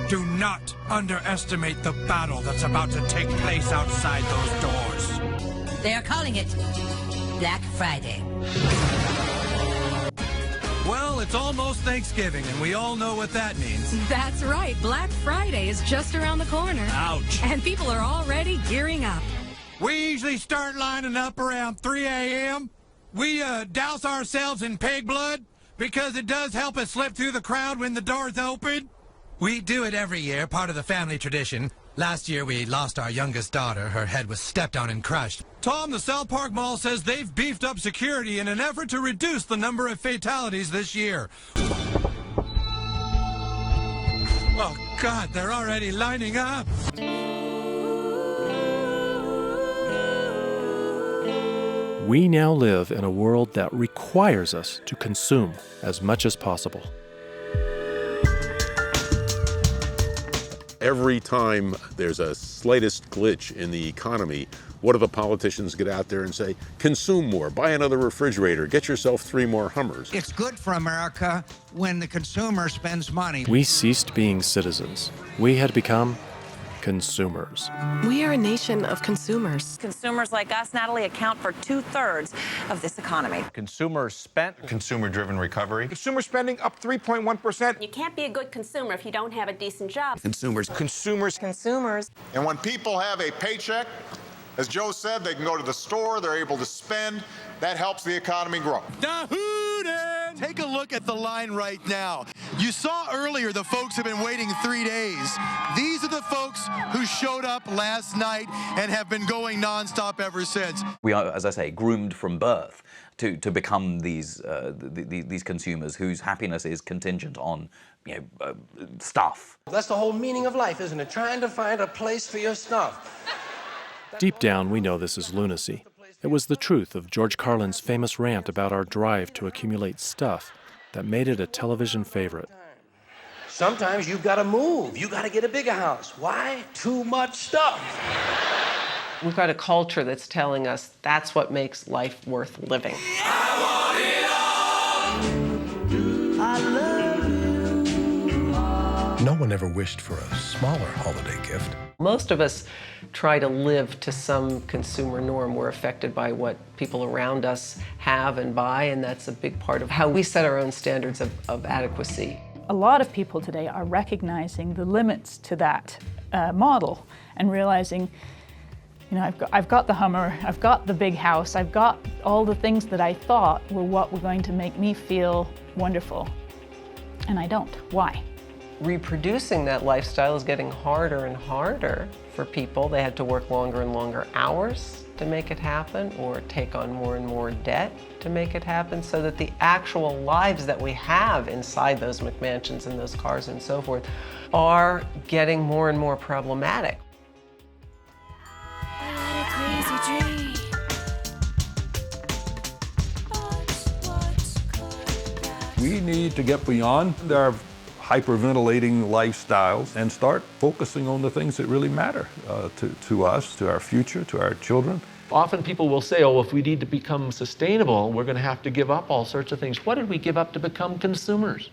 Do not underestimate the battle that's about to take place outside those doors. They are calling it Black Friday. Well, it's almost Thanksgiving, and we all know what that means. That's right. Black Friday is just around the corner. Ouch. And people are already gearing up. We usually start lining up around 3 a.m. We douse ourselves in pig blood because it does help us slip through the crowd when the doors open. We do it every year, part of the family tradition. Last year, we lost our youngest daughter. Her head was stepped on and crushed. Tom, the South Park Mall says they've beefed up security in an effort to reduce the number of fatalities this year. Oh, God, they're already lining up. We now live in a world that requires us to consume as much as possible. Every time there's a slightest glitch in the economy, what do the politicians get out there and say? Consume more, buy another refrigerator, get yourself 3 more Hummers. It's good for America when the consumer spends money. We ceased being citizens. We had become consumers. We are a nation of consumers. Consumers like us, Natalie, account for 2/3 of this economy. Consumers spent. Consumer-driven recovery. Consumer spending up 3.1%. You can't be a good consumer if you don't have a decent job. Consumers. Consumers. And when people have a paycheck, as Joe said, they can go to the store, they're able to spend. That helps the economy grow. Take a look at the line right now. You saw earlier the folks have been waiting 3 days. These are the folks who showed up last night and have been going nonstop ever since. We are, as I say, groomed from birth to become these consumers whose happiness is contingent on stuff. That's the whole meaning of life, isn't it? Trying to find a place for your stuff. Deep down, we know this is lunacy. It was the truth of George Carlin's famous rant about our drive to accumulate stuff that made it a television favorite. Sometimes you've got to move. You've got to get a bigger house. Why? Too much stuff. We've got a culture that's telling us that's what makes life worth living. No one ever wished for a smaller holiday gift. Most of us try to live to some consumer norm. We're affected by what people around us have and buy, and that's a big part of how we set our own standards of adequacy. A lot of people today are recognizing the limits to that model and realizing, you know, I've got the Hummer, I've got the big house, I've got all the things that I thought were what were going to make me feel wonderful, and I don't. Why? Reproducing that lifestyle is getting harder and harder for people. They have to work longer and longer hours to make it happen, or take on more and more debt to make it happen, so that the actual lives that we have inside those McMansions and those cars and so forth are getting more and more problematic. We need to get beyond our hyperventilating lifestyles and start focusing on the things that really matter to us, to our future, to our children. Often people will say, oh, if we need to become sustainable, we're going to have to give up all sorts of things. What did we give up to become consumers?